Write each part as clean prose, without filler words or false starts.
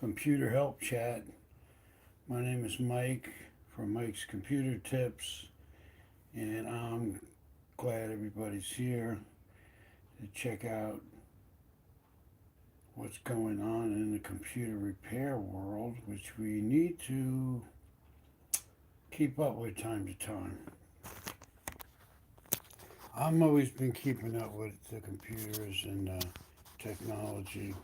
Computer Help Chat. My name is Mike from Mike's Computer Tips, and I'm glad everybody's here to check out what's going on in the computer repair world, which we need to keep up with time to time. I've always been keeping up with the computers and technology.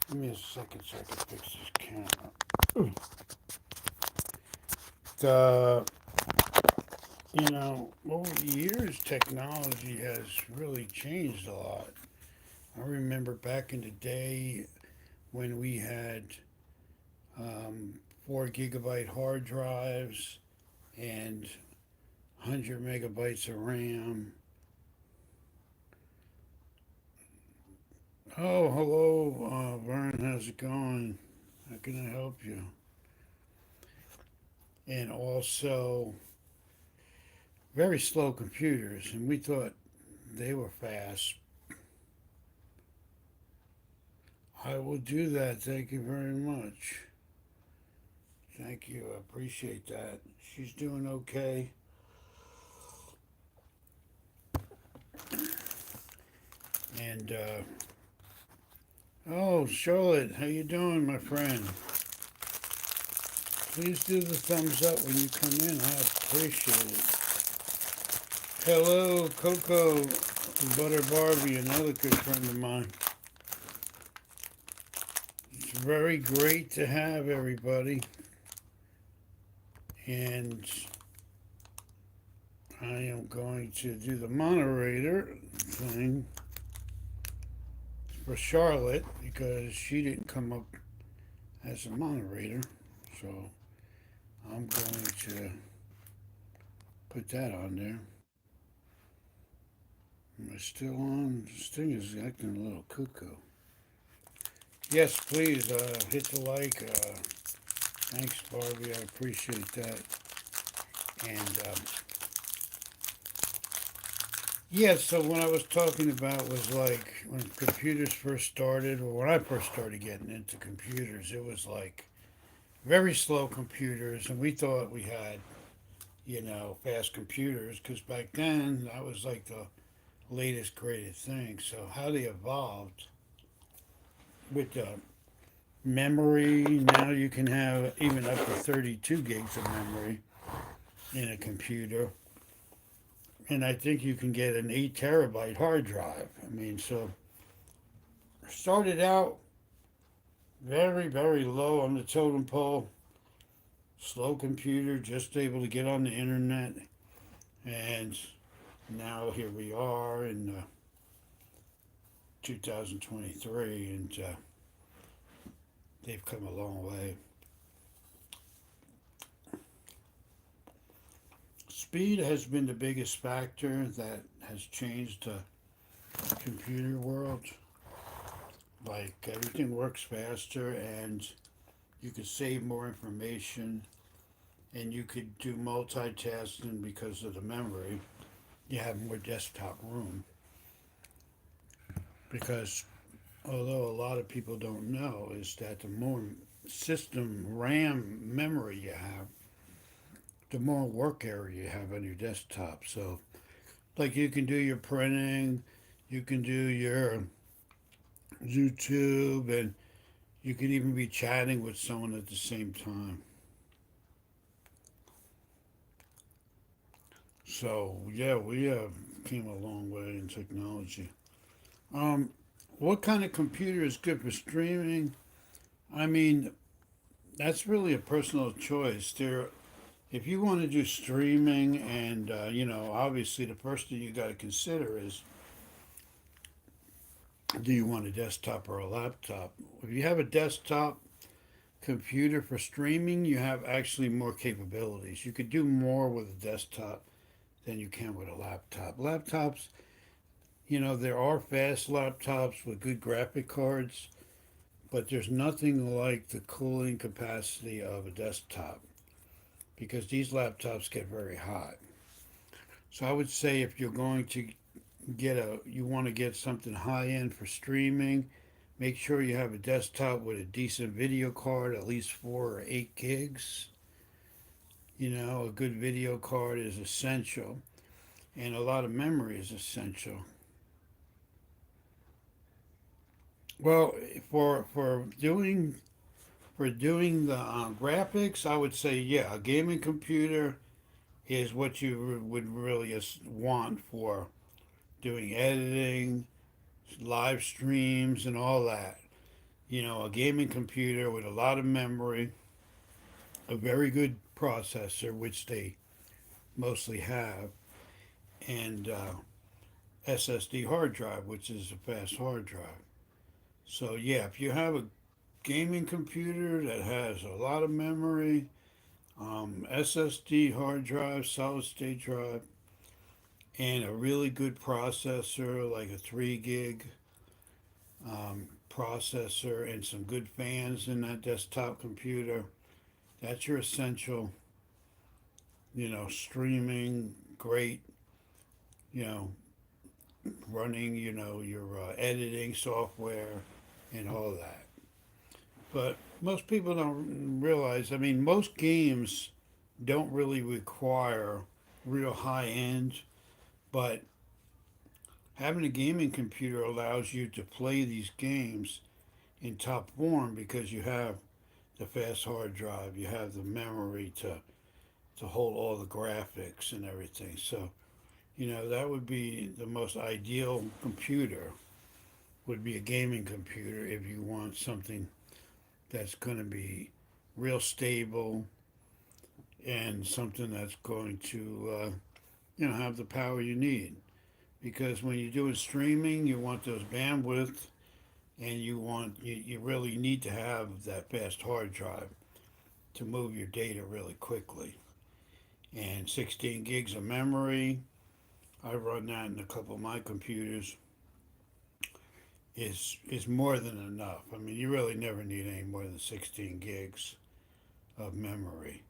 Give me a second so I can fix this camera. The over the years, technology has really changed a lot. I remember back in the day when we had 4 gigabyte hard drives and 100 megabytes of RAM. Oh, hello, Vern. How's it going? How can I help you? And also, very slow computers, and we thought they were fast. I will do that. Thank you very much. Thank you. I appreciate that. She's doing okay. And oh, Charlotte, how you doing, my friend? Please do the thumbs up when you come in. I appreciate it. Hello, Coco, Butter Barbie, another good friend of mine. It's very great to have everybody. And I am going to do the moderator thing for Charlotte because she didn't come up as a moderator. So I'm going to put that on there. Am I still on? This thing is acting a little cuckoo. Yes, please hit the like. Thanks, Barbie. I appreciate that. And yeah, so what I was talking about was like when computers first started, or when I first started getting into computers, it was like very slow computers, and we thought we had, fast computers because back then that was like the latest greatest thing. So how they evolved with the memory, now you can have even up to 32 gigs of memory in a computer. And I think you can get an 8 terabyte hard drive. I mean, so started out very, very low on the totem pole. Slow computer, just able to get on the internet. And now here we are in 2023, and they've come a long way. Speed has been the biggest factor that has changed the computer world. Like everything works faster, and you could save more information, and you could do multitasking because of the memory. You have more desktop room. Because although a lot of people don't know, is that the more system RAM memory you have, the more work area you have on your desktop. So, like you can do your printing, you can do your YouTube, and you could even be chatting with someone at the same time. So, yeah, we have came a long way in technology. Um, what kind of computer is good for streaming? I mean, that's really a personal choice. If you want to do streaming, and obviously the first thing you got to consider is, do you want a desktop or a laptop? If you have a desktop computer for streaming, you have actually more capabilities. You could do more with a desktop than you can with a laptop. Laptops, there are fast laptops with good graphic cards, but there's nothing like the cooling capacity of a desktop because these laptops get very hot. So I would say if you're going to you want to get something high end for streaming, Make sure you have a desktop with a decent video card, at least 4 or 8 gigs. You know, a good video card is essential, and a lot of memory is essential. Well, for doing the graphics, I would say yeah, a gaming computer is what you would really want for doing editing, live streams, and all that. You know, a gaming computer with a lot of memory, a very good processor, which they mostly have, and SSD hard drive, which is a fast hard drive. So yeah, if you have a gaming computer that has a lot of memory, SSD hard drive, solid state drive, and a really good processor like a 3 gig processor and some good fans in that desktop computer, that's your essential, streaming, great, you know, running, your editing software and all that. But most people don't realize, I mean, most games don't really require real high end, but having a gaming computer allows you to play these games in top form because you have the fast hard drive, you have the memory to hold all the graphics and everything. So, that would be the most ideal computer would be a gaming computer if you want something that's going to be real stable and something that's going to have the power you need. Because when you're doing streaming, you want those bandwidth, and you really need to have that fast hard drive to move your data really quickly. And 16 gigs of memory, I run that in a couple of my computers, is more than enough. I mean, you really never need any more than 16 gigs of memory.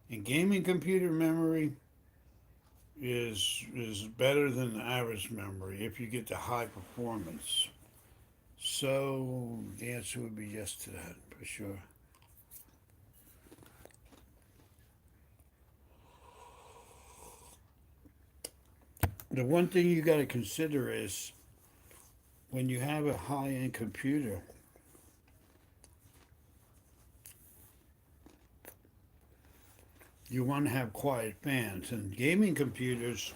And gaming computer memory is better than the average memory if you get the high performance. So the answer would be yes to that for sure. The one thing you got to consider is when you have a high end computer, you want to have quiet fans. And gaming computers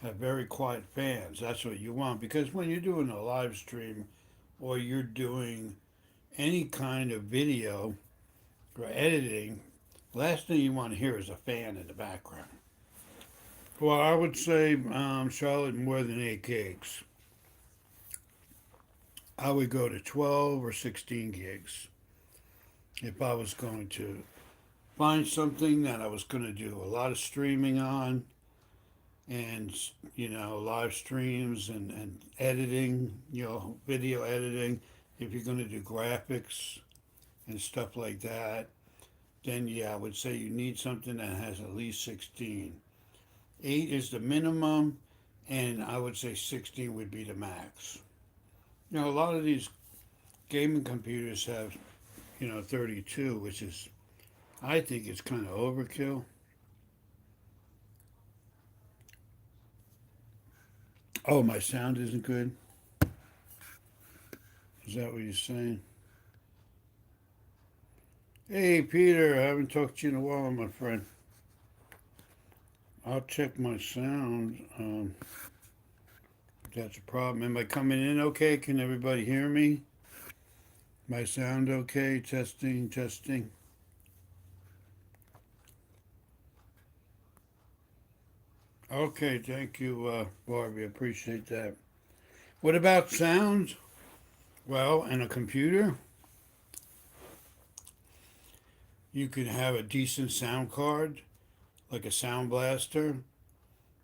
have very quiet fans. That's what you want because when you're doing a live stream or you're doing any kind of video or editing, last thing you want to hear is a fan in the background. Well, I would say, Charlotte, more than 8 gigs. I would go to 12 or 16 gigs if I was going to find something that I was going to do a lot of streaming on and, live streams and editing, video editing. If you're going to do graphics and stuff like that, then yeah, I would say you need something that has at least 16. 8 is the minimum, and I would say 16 would be the max. A lot of these gaming computers have, 32, which is, I think it's kind of overkill. Oh, my sound isn't good. Is that what you're saying? Hey, Peter, I haven't talked to you in a while, my friend. I'll check my sound. If that's a problem. Am I coming in okay? Can everybody hear me? My sound okay? Testing, testing. Okay, thank you, Barbie. Appreciate that. What about sound? Well, in a computer, you can have a decent sound card, like a sound blaster.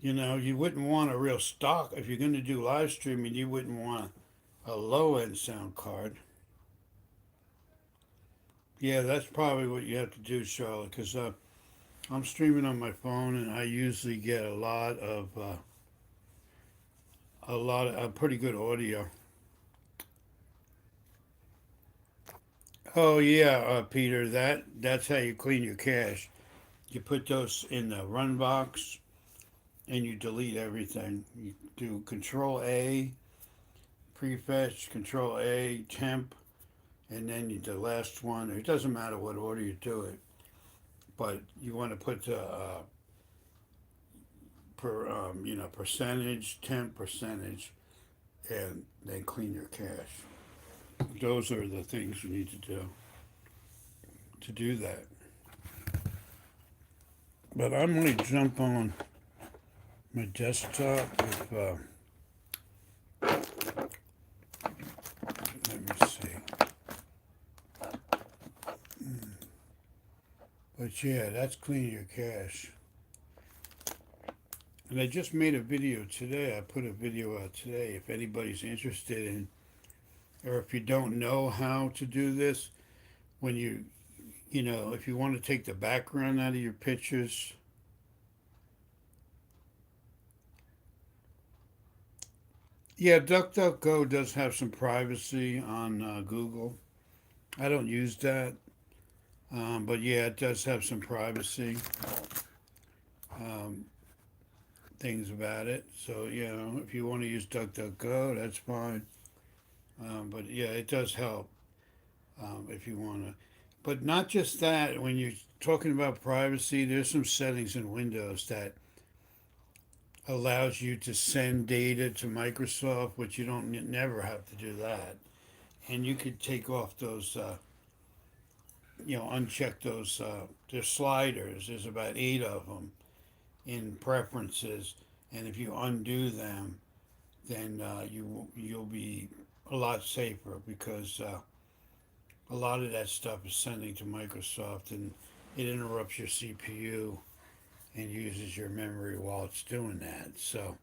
You wouldn't want a real stock. If you're going to do live streaming, you wouldn't want a low end sound card. Yeah, that's probably what you have to do, Charlotte, because I'm streaming on my phone and I usually get a lot of pretty good audio. Oh yeah, Peter. That's how you clean your cache. You put those in the run box and you delete everything. You do Control A, prefetch, Control A, temp, and then the last one. It doesn't matter what order you do it, but you want to put the percentage, temp percentage, and then clean your cache. Those are the things you need to do that. But I'm going to jump on my desktop with, let me see. But yeah, that's cleaning your cache. And I just made a video today. I put a video out today. If anybody's interested in, or if you don't know how to do this, when if you want to take the background out of your pictures, yeah, DuckDuckGo does have some privacy on Google. I don't use that, but yeah, it does have some privacy um, things about it. So, if you want to use DuckDuckGo, that's fine. But yeah, it does help if you want to. But not just that, when you're talking about privacy, there's some settings in Windows that allows you to send data to Microsoft, which you don't never have to do that. And you could take off those, uncheck those. There's sliders. There's about 8 of them in preferences, and if you undo them, then you'll be a lot safer because a lot of that stuff is sending to Microsoft, and it interrupts your CPU and uses your memory while it's doing that. So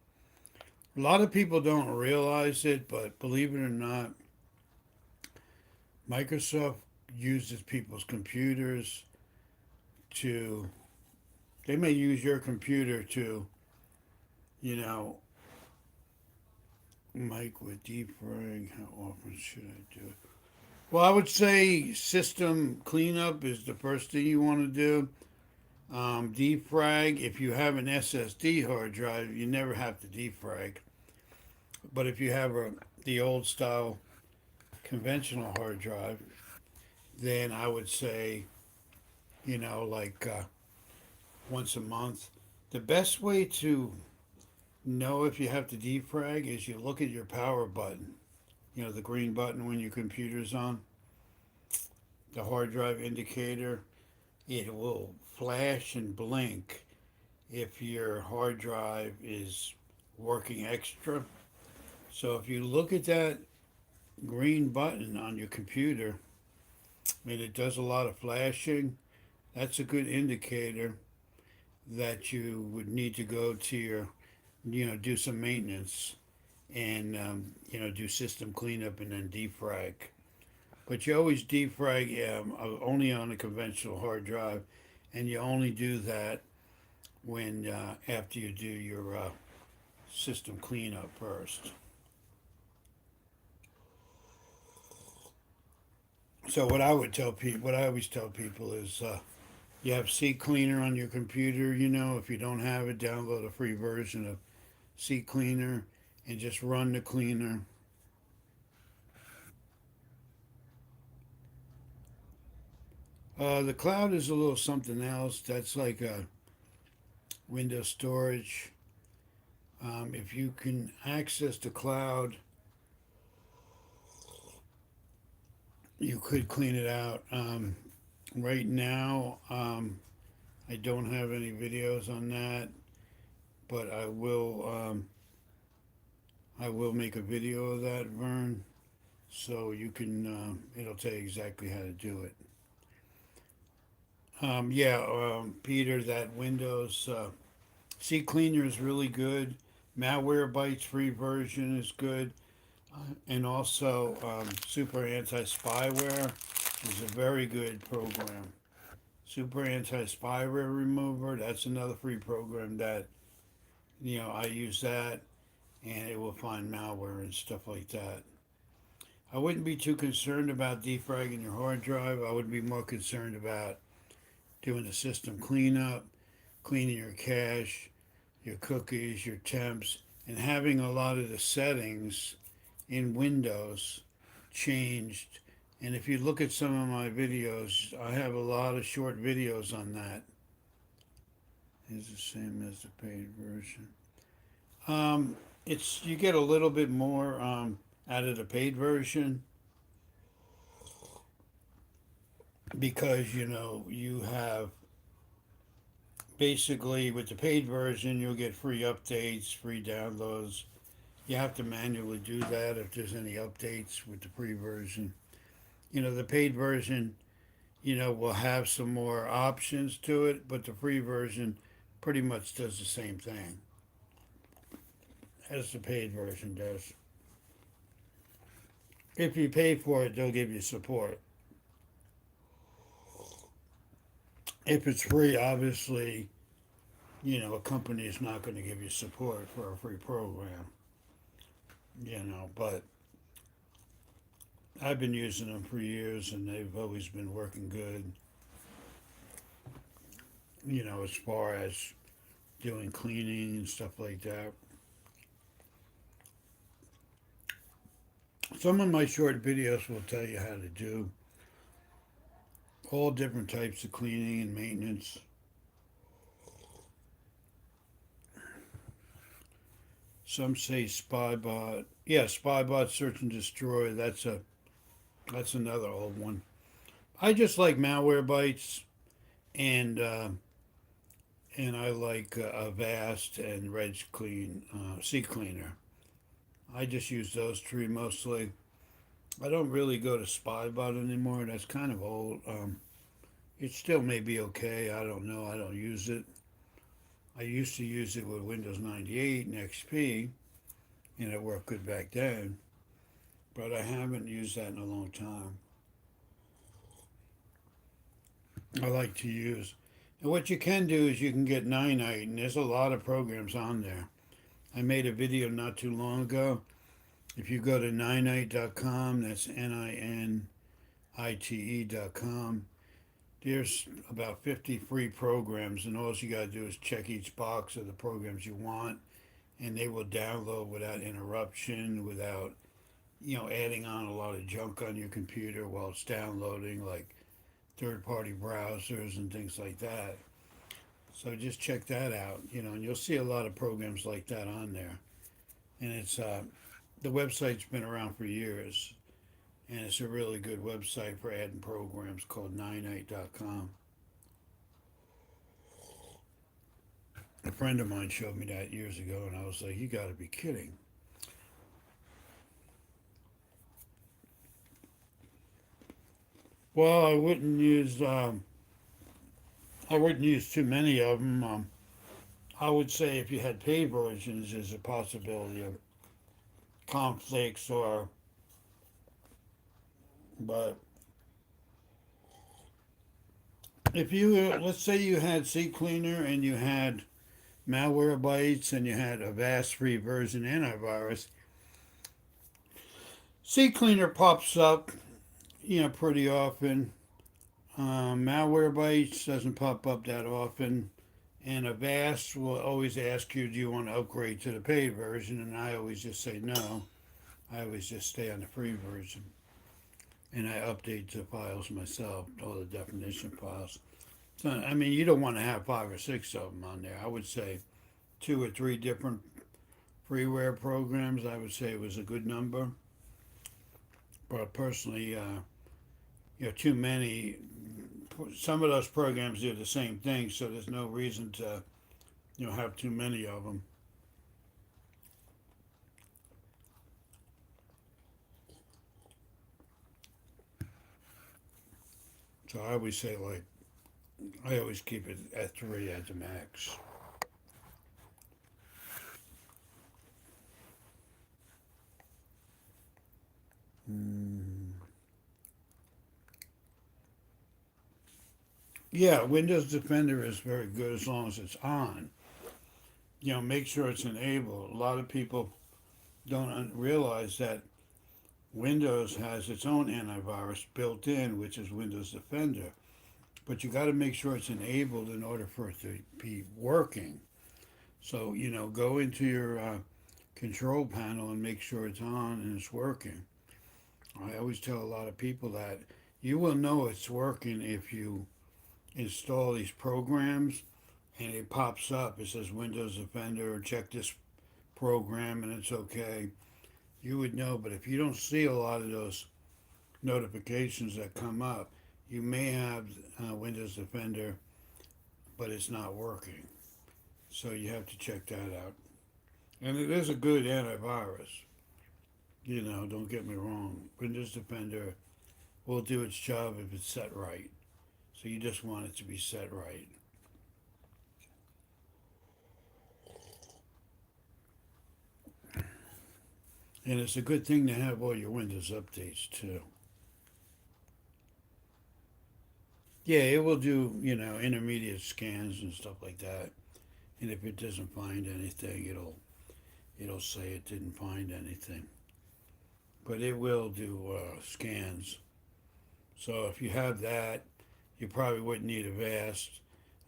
a lot of people don't realize it, but believe it or not, Microsoft uses people's computers to. They may use your computer to, you know, Mike with defrag. How often should I do it? Well, I would say system cleanup is the first thing you want to do. Defrag, if you have an SSD hard drive, you never have to defrag. But if you have the old style conventional hard drive, then I would say, like once a month. The best way to know if you have to defrag is you look at your power button, the green button when your computer's on, the hard drive indicator. It will flash and blink if your hard drive is working extra. So if you look at that green button on your computer and it does a lot of flashing, that's a good indicator that you would need to go to do some maintenance and, do system cleanup and then defrag. But you always defrag only on a conventional hard drive, and you only do that when after you do your system cleanup first. So what I always tell people is, you have CCleaner on your computer. If you don't have it, download a free version of CCleaner and just run the cleaner. The cloud is a little something else. That's like a Windows storage. If you can access the cloud, you could clean it out. Right now, I don't have any videos on that, but I will make a video of that, Vern, so you can. It'll tell you exactly how to do it. Yeah, Peter, that Windows CCleaner is really good. Malwarebytes free version is good, and also Super Anti Spyware is a very good program. Super Anti Spyware Remover, that's another free program that I use that, and it will find malware and stuff like that. I wouldn't be too concerned about defragging your hard drive. I would be more concerned about doing the system cleanup, cleaning your cache, your cookies, your temps, and having a lot of the settings in Windows changed. And if you look at some of my videos, I have a lot of short videos on that. It's the same as the paid version. It's you get a little bit more out of the paid version because you have basically with the paid version you'll get free updates, free downloads. You have to manually do that if there's any updates with the free version. The paid version, will have some more options to it, but the free version pretty much does the same thing as the paid version does. If you pay for it, they'll give you support. If it's free, obviously, a company is not going to give you support for a free program, but I've been using them for years and they've always been working good, as far as doing cleaning and stuff like that. Some of my short videos will tell you how to do all different types of cleaning and maintenance. Some say Spybot. Yeah, Spybot Search and Destroy. That's another old one. I just like Malwarebytes and I like Avast and Reg Clean, CCleaner. I just use those three mostly. I don't really go to Spybot anymore. That's kind of old. It still may be okay. I don't know. I don't use it. I used to use it with Windows 98 and XP, and it worked good back then. But I haven't used that in a long time. I like to use. And what you can do is you can get Ninite, and there's a lot of programs on there. I made a video not too long ago. If you go to ninite.com, that's NINITE.com, there's about 50 free programs, and all you got to do is check each box of the programs you want, and they will download without interruption, without adding on a lot of junk on your computer while it's downloading, like third-party browsers and things like that. So just check that out, and you'll see a lot of programs like that on there. And it's the website's been around for years, and it's a really good website for adding programs called ninite.com. A friend of mine showed me that years ago, and I was like, "You got to be kidding!" Well, I wouldn't use too many of them. I would say if you had paid versions, there's a possibility of conflicts but if you let's say you had CCleaner and you had Malwarebytes and you had a vast free version antivirus, CCleaner pops up, pretty often. Malwarebytes doesn't pop up that often. And Avast will always ask you, do you want to upgrade to the paid version? And I always just say no. I always just stay on the free version. And I update the files myself, all the definition files. So, I mean, you don't want to have 5 or 6 of them on there. I would say 2 or 3 different freeware programs, I would say it was a good number. But personally, too many. Some of those programs do the same thing, so there's no reason to, have too many of them. So I always say, like, I always keep it at 3 at the max. Mm. Yeah, Windows Defender is very good as long as it's on. Make sure it's enabled. A lot of people don't realize that Windows has its own antivirus built in, which is Windows Defender. But you got to make sure it's enabled in order for it to be working. So, go into your control panel and make sure it's on and it's working. I always tell a lot of people that you will know it's working if you install these programs and it pops up. It says Windows Defender or check this program and it's okay. You would know, but if you don't see a lot of those notifications that come up, you may have Windows Defender, but it's not working. So you have to check that out. And it is a good antivirus. Don't get me wrong. Windows Defender will do its job if it's set right. So you just want it to be set right. And it's a good thing to have all your Windows updates too. Yeah, it will do, intermediate scans and stuff like that. And if it doesn't find anything, it'll say it didn't find anything. But it will do scans. So if you have that, you probably wouldn't need Avast.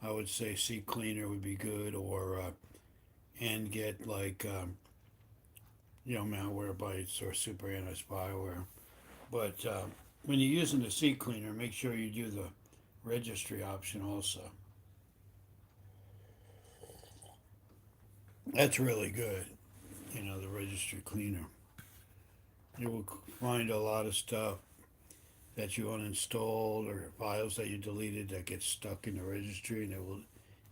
I would say CCleaner would be good, or and get like Malwarebytes or Super Anti Spyware. But when you're using the CCleaner, make sure you do the registry option also. That's really good. The registry cleaner. You will find a lot of stuff that you uninstalled or files that you deleted that get stuck in the registry, and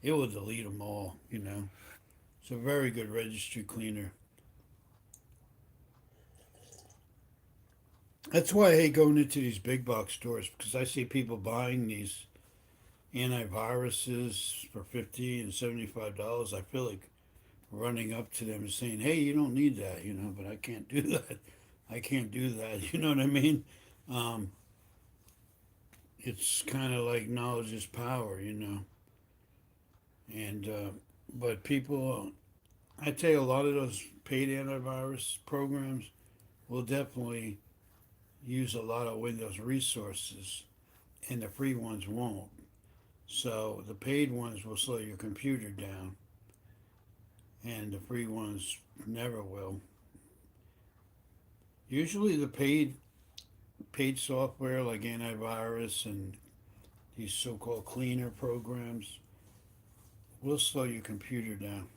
it will delete them all. It's a very good registry cleaner. That's why I hate going into these big box stores because I see people buying these antiviruses for $50 and $75. I feel like running up to them and saying, "Hey, you don't need that," but I can't do that. I can't do that. You know what I mean? Um, it's kind of like knowledge is power. And but people, I tell you, a lot of those paid antivirus programs will definitely use a lot of Windows resources, and the free ones won't. So the paid ones will slow your computer down, and the free ones never will. Usually, the paid software like antivirus and these so-called cleaner programs will slow your computer down.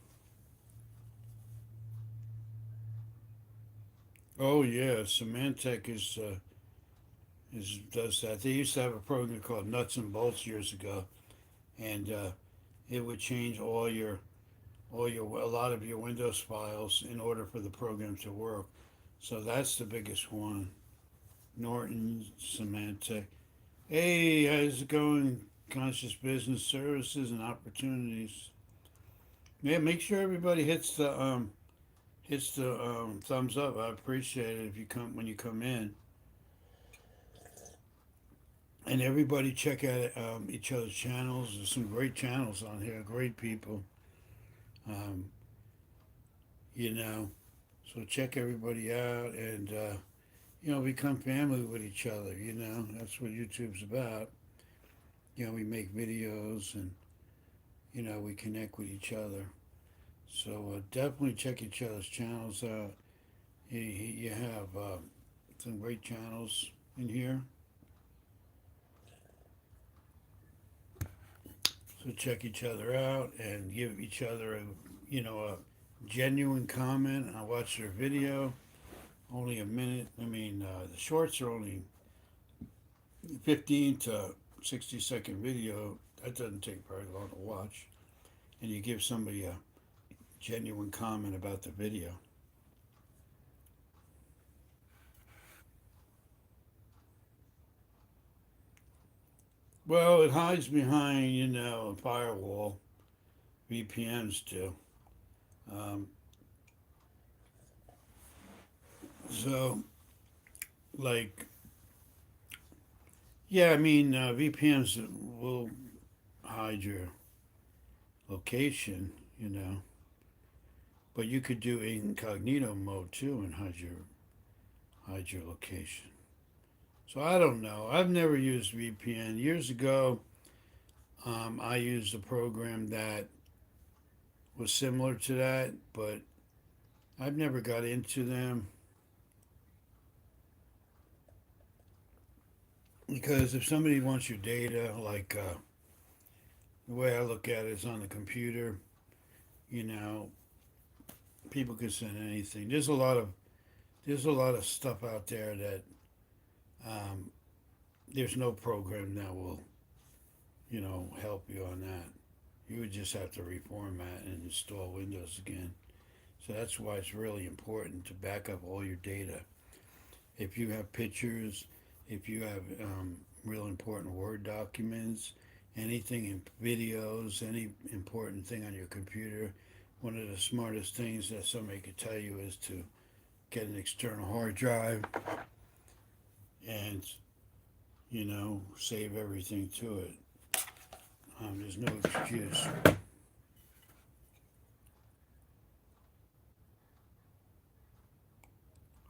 Oh yeah, Symantec is does that. They used to have a program called Nuts and Bolts years ago, and it would change all your a lot of your Windows files in order for the program to work. So that's the biggest one. Norton, Symantec. Hey, how's it going? Conscious Business Services and Opportunities. Yeah, make sure everybody hits the thumbs up. I appreciate it if you come when you come in, and everybody check out each other's channels. There's some great channels on here, great people. Um, you know, so check everybody out and become family with each other. That's what YouTube's about. We make videos and we connect with each other. So definitely check each other's channels out. You have some great channels in here. So check each other out and give each other a genuine comment. I watch their video, only a minute. I mean, the shorts are only 15 to 60-second video. That doesn't take very long to watch. And you give somebody a genuine comment about the video. Well, it hides behind, a firewall. VPNs do. Um, so, like, yeah, I mean, VPNs will hide your location, but you could do incognito mode too and hide your hide your location. So I don't know. I've never used VPN. Years ago, I used a program that was similar to that, but I've never got into them because if somebody wants your data, like the way I look at it is on the computer, you know, people can send anything. There's a lot of stuff out there that um, there's no program that will help you on that. You would just have to reformat and install Windows again. So that's why it's really important to back up all your data. If you have pictures, if you have real important Word documents, anything in videos, any important thing on your computer, one of the smartest things that somebody could tell you is to get an external hard drive and, save everything to it. There's no excuse.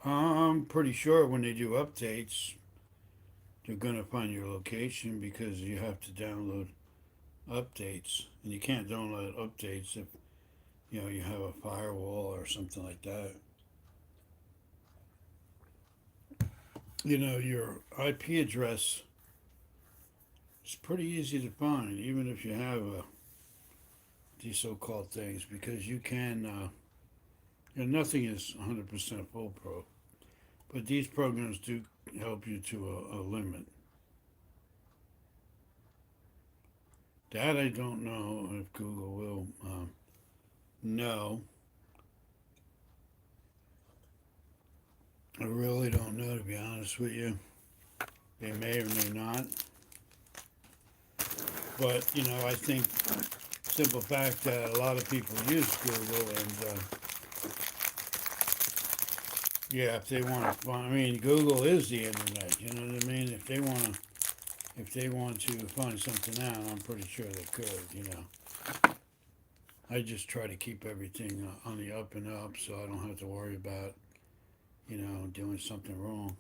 I'm pretty sure when they do updates, they're going to find your location because you have to download updates. And you can't download updates if, you have a firewall or something like that. Your IP address is pretty easy to find, even if you have these so-called things, because you can, nothing is 100% foolproof. But these programs do help you to a limit. That I don't know if Google will know. I really don't know, to be honest with you. They may or may not. But, I think simple fact that a lot of people use Google and, yeah, if they want to find, I mean, Google is the internet, you know what I mean? If they want to find something out, I'm pretty sure they could. I just try to keep everything on the up and up so I don't have to worry about, doing something wrong.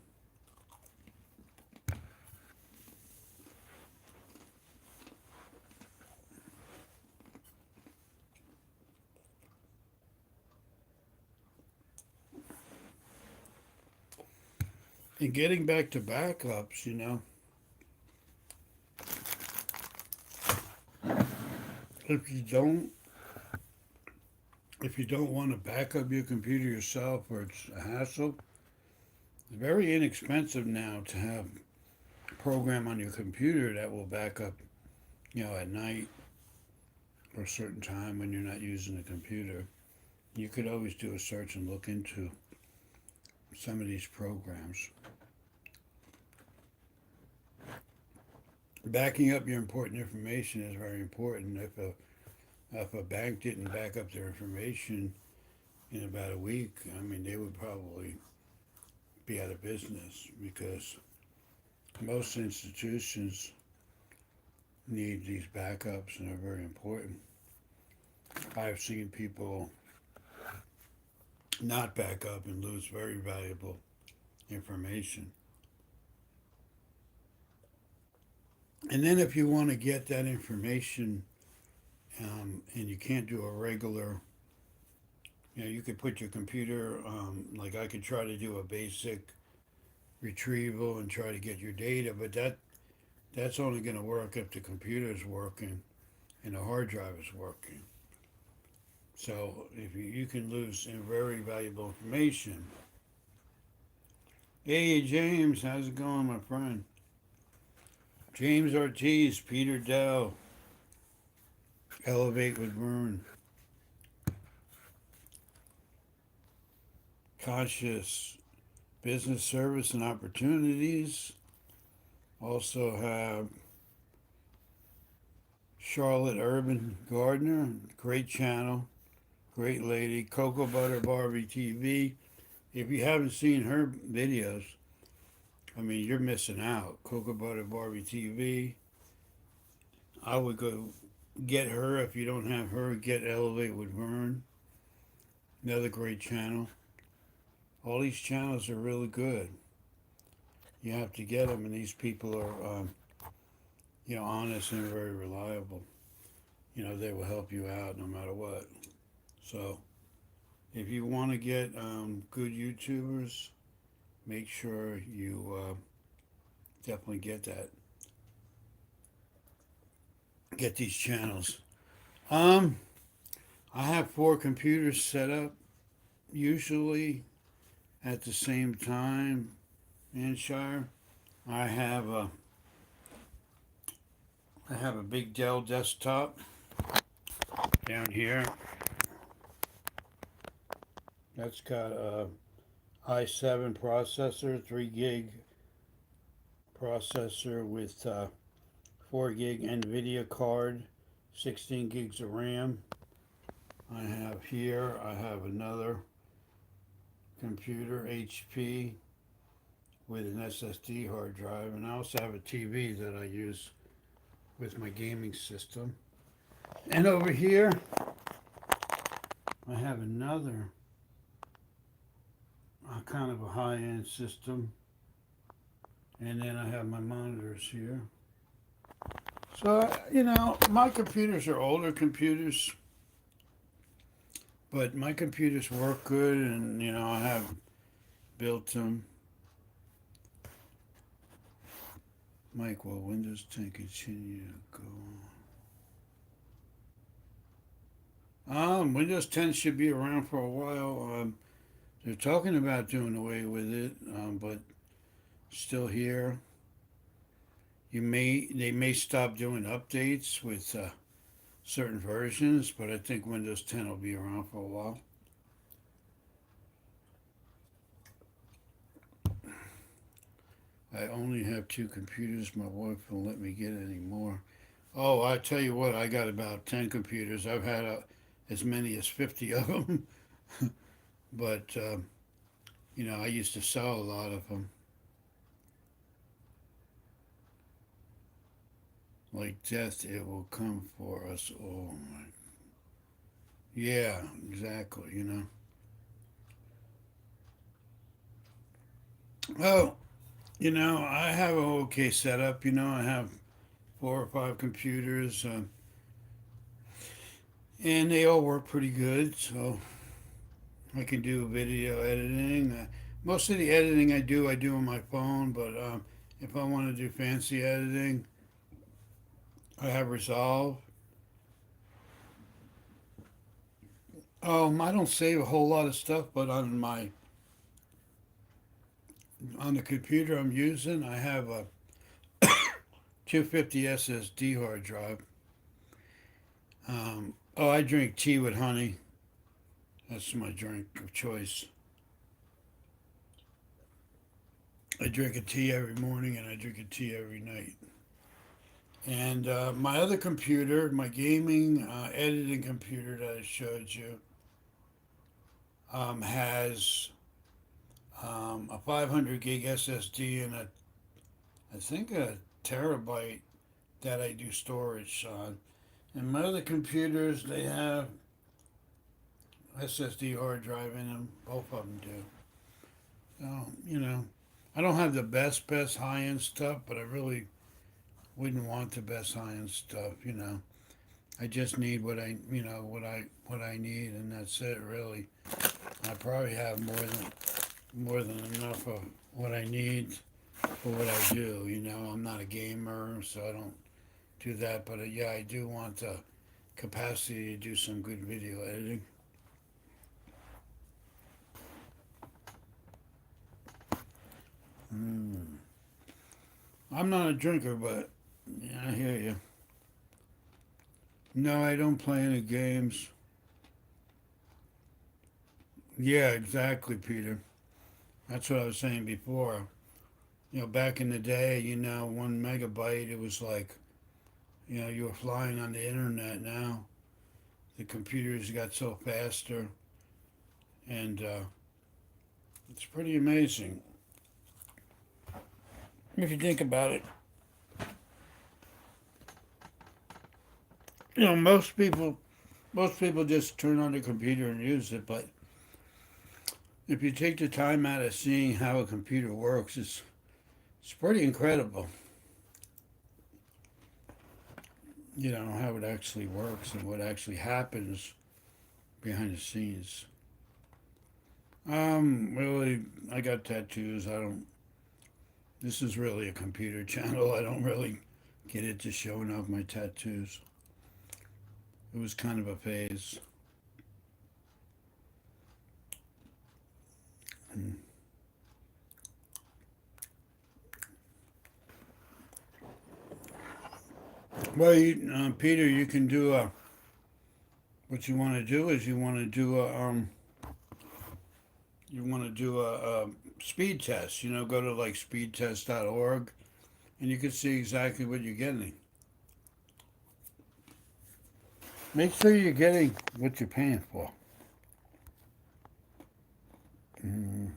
And getting back to backups, if you don't if you don't want to back up your computer yourself or it's a hassle, it's very inexpensive now to have a program on your computer that will back up, at night or a certain time when you're not using the computer. You could always do a search and look into some of these programs. Backing up your important information is very important. If a bank didn't back up their information in about a week, I mean, they would probably be out of business because most institutions need these backups and they're very important. I've seen people not back up and lose very valuable information. And then if you want to get that information and you can't do a regular, you could put your computer, like I could try to do a basic retrieval and try to get your data, but that's only going to work if the computer is working and the hard drive is working. So if you can lose very valuable information. Hey James, how's it going, my friend? James Ortiz, Peter Dell, Elevate with Vern, Conscious Business Service and Opportunities. Also have Charlotte Urban Gardner, great channel, great lady. Cocoa Butter Barbie TV. If you haven't seen her videos, I mean, you're missing out. Cocoa Butter Barbie TV. I would go get her. If you don't have her, get Elevate with Vern. Another great channel. All these channels are really good. You have to get them, and these people are, honest and very reliable. They will help you out no matter what. So, if you want to get good YouTubers, make sure you definitely get these channels. Um, I have four computers set up usually at the same time. Anshire, I have a I have a big Dell desktop down here. That's got a i7 processor, 3 gig processor with 4 gig NVIDIA card, 16 gigs of RAM. I have another computer, HP, with an SSD hard drive, and I also have a TV that I use with my gaming system. And over here, I have another kind of a high-end system, and then I have my monitors here. So, my computers are older computers, but my computers work good, and, I have built them. Mike, will Windows 10 continue to go on? Windows 10 should be around for a while. They're talking about doing away with it, but still here. They may stop doing updates with certain versions, but I think Windows 10 will be around for a while. I only have two computers. My wife won't let me get any more. Oh, I tell you what, I got about 10 computers. I've had as many as 50 of them, but I used to sell a lot of them. Like death, it will come for us all. Yeah, exactly. Oh, I have a okay setup. I have 4 or 5 computers, and they all work pretty good. So I can do video editing. Most of the editing I do on my phone. But if I want to do fancy editing, I have Resolve. I don't save a whole lot of stuff, but on the computer I'm using, I have a 250 SSD hard drive. I drink tea with honey. That's my drink of choice. I drink a tea every morning and I drink a tea every night. And my other computer, my gaming editing computer that I showed you, has a 500 gig SSD and I think a terabyte that I do storage on. And my other computers, they have SSD hard drive in them. Both of them do. So, I don't have the best high end stuff, but I really wouldn't want the best high end stuff. I just need what I need, and that's it really. I probably have more than enough of what I need for what I do. I'm not a gamer, so I don't do that. But yeah, I do want the capacity to do some good video editing. Mm. I'm not a drinker, but yeah, I hear you. No, I don't play any games. Yeah, exactly, Peter. That's what I was saying before. Back in the day, 1 megabyte, it was like, you were flying on the internet. Now the computers got so faster, and it's pretty amazing if you think about it. Most people just turn on the computer and use it, but If you take the time out of seeing how a computer works, it's pretty incredible. You know how it actually works and what actually happens behind the scenes. Really, I got tattoos. I don't. This is really a computer channel. I don't really get into showing off my tattoos. It was kind of a phase. Mm. Well, Peter, you can do a. What you want to do is you want to do a speed test. You know, go to like speedtest.org and you can see exactly what you're getting. Make sure you're getting what you're paying for. Mm.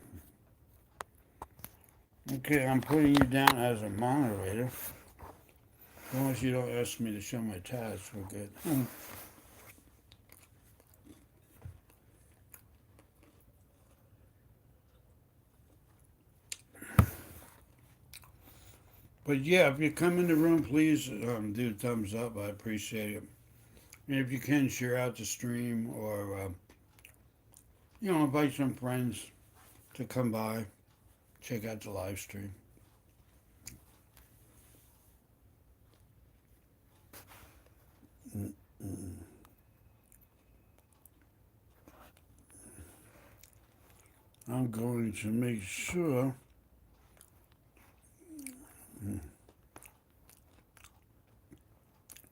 Okay, I'm putting you down as a moderator. As long as you don't ask me to show my tabs, we're good. But yeah, if you come in the room, please do thumbs up. I appreciate it. And if you can, share out the stream or, invite some friends to come by, check out the live stream. Mm-mm. I'm going to make sure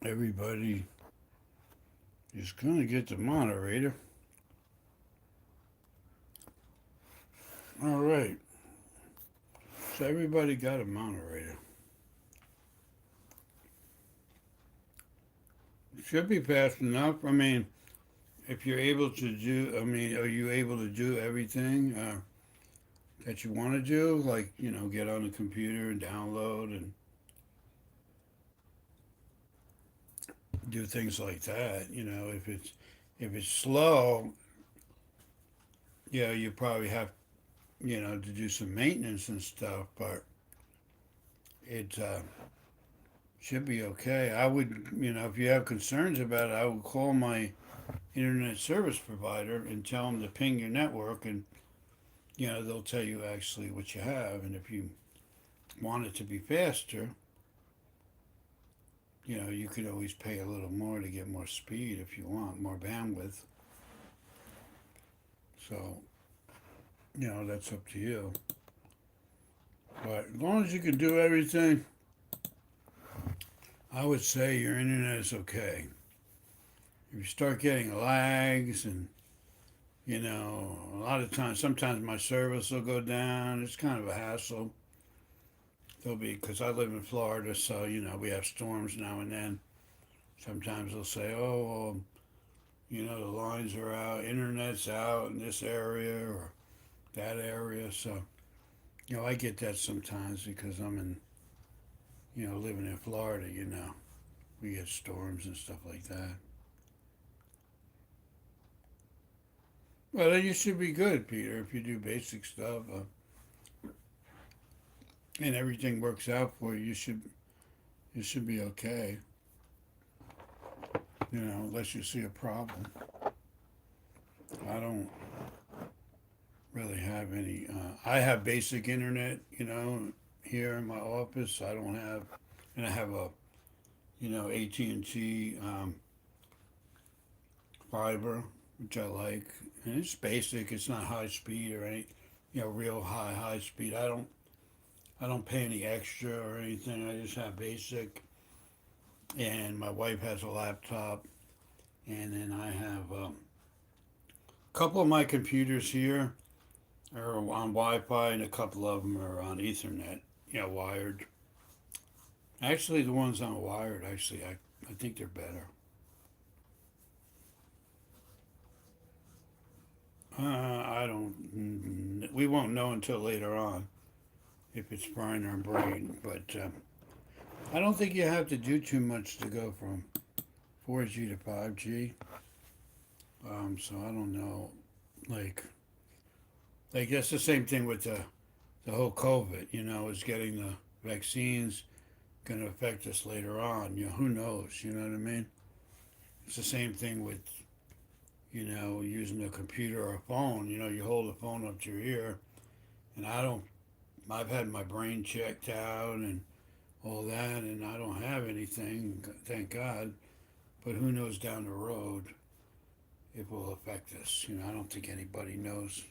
everybody is going to get the moderator. All right. So everybody got a moderator. It should be fast enough. I mean, if you're able to do, are you able to do everything that you want to do? Like, get on the computer and download and do things like that. If it's slow, you probably have, to do some maintenance and stuff, but it should be okay. I would, if you have concerns about it, I would call my internet service provider and tell them to ping your network, and they'll tell you actually what you have. And if you want it to be faster, you could always pay a little more to get more speed if you want more bandwidth. So that's up to you. But as long as you can do everything, I would say your internet is okay. If you start getting lags and a lot of times, sometimes my service will go down. It's kind of a hassle. There'll be, because I live in Florida, so we have storms now and then. Sometimes they'll say, "Oh, well, the lines are out, internet's out in this area or that area." So I get that sometimes because I'm in, living in Florida. We get storms and stuff like that. Well, then you should be good, Peter, if you do basic stuff and everything works out for you. You should be okay. Unless you see a problem. I don't really have any. I have basic internet, here in my office. I don't have, and I have a, AT&T fiber, which I like, and it's basic. It's not high speed or any, real high speed. I don't pay any extra or anything. I just have basic, and my wife has a laptop, and then I have a couple of my computers here are on Wi-Fi, and a couple of them are on Ethernet, wired. Actually, the ones on wired, I think they're better. I don't. We won't know until later on if it's frying our brain, but I don't think you have to do too much to go from 4G to 5G. So I don't know. Like, Like that's the same thing with the whole COVID. Is getting the vaccines going to affect us later on? Who knows? You know what I mean? It's the same thing with using a computer or a phone. You hold the phone up to your ear, and I've had my brain checked out and all that, and I don't have anything, thank God. But who knows down the road it will affect us? I don't think anybody knows.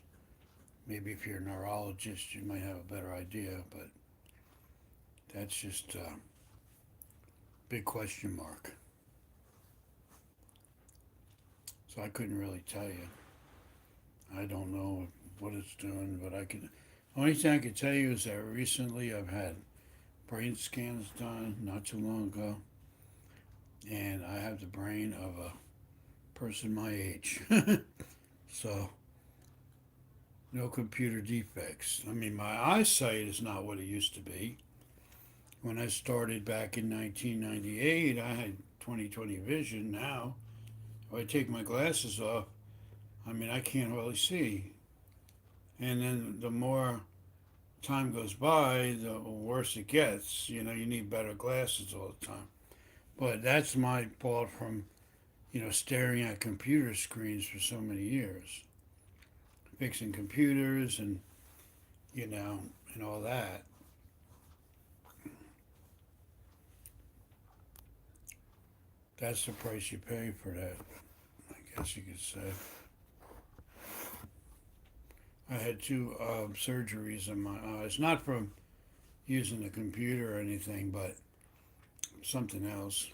Maybe if you're a neurologist, you might have a better idea, but that's just a big question mark. So I couldn't really tell you. I don't know what it's doing, but I can. Only thing I can tell you is that recently I've had brain scans done not too long ago, and I have the brain of a person my age. So no computer defects. I mean, my eyesight is not what it used to be. When I started back in 1998, I had 20/20 vision. Now, if I take my glasses off, I mean, I can't really see. And then the more time goes by, the worse it gets. You need better glasses all the time. But that's my fault from, staring at computer screens for so many years, fixing computers and, you know, and all that. That's the price you pay for that, I guess you could say. I had two surgeries in my eyes, not from using the computer or anything, but something else.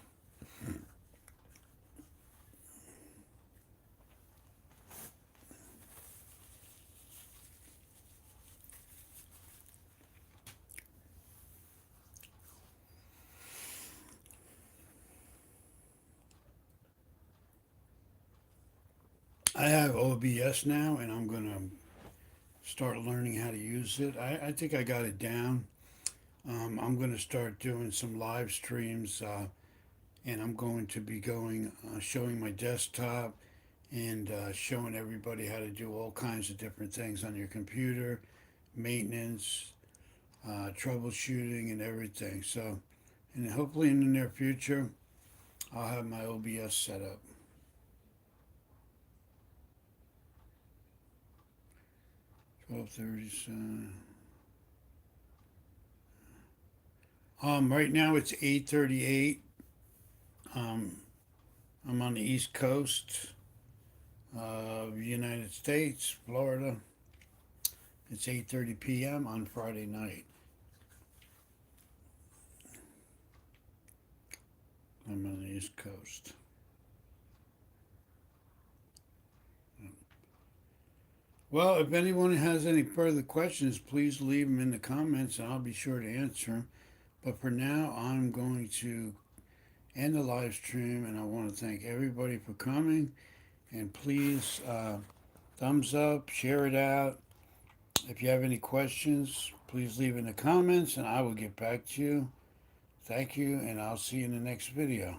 I have OBS now, and I'm going to start learning how to use it. I think I got it down. I'm going to start doing some live streams, and I'm going to be showing my desktop and showing everybody how to do all kinds of different things on your computer, maintenance, troubleshooting, and everything. So, and hopefully in the near future, I'll have my OBS set up. 12:37. Right now it's 8:38. Um, I'm on the East Coast of the United States, Florida. It's 8:30 p.m. on Friday night. I'm on the East Coast. Well, if anyone has any further questions, please leave them in the comments and I'll be sure to answer them. But for now, I'm going to end the live stream and I want to thank everybody for coming. And please, thumbs up, share it out. If you have any questions, please leave in the comments and I will get back to you. Thank you, and I'll see you in the next video.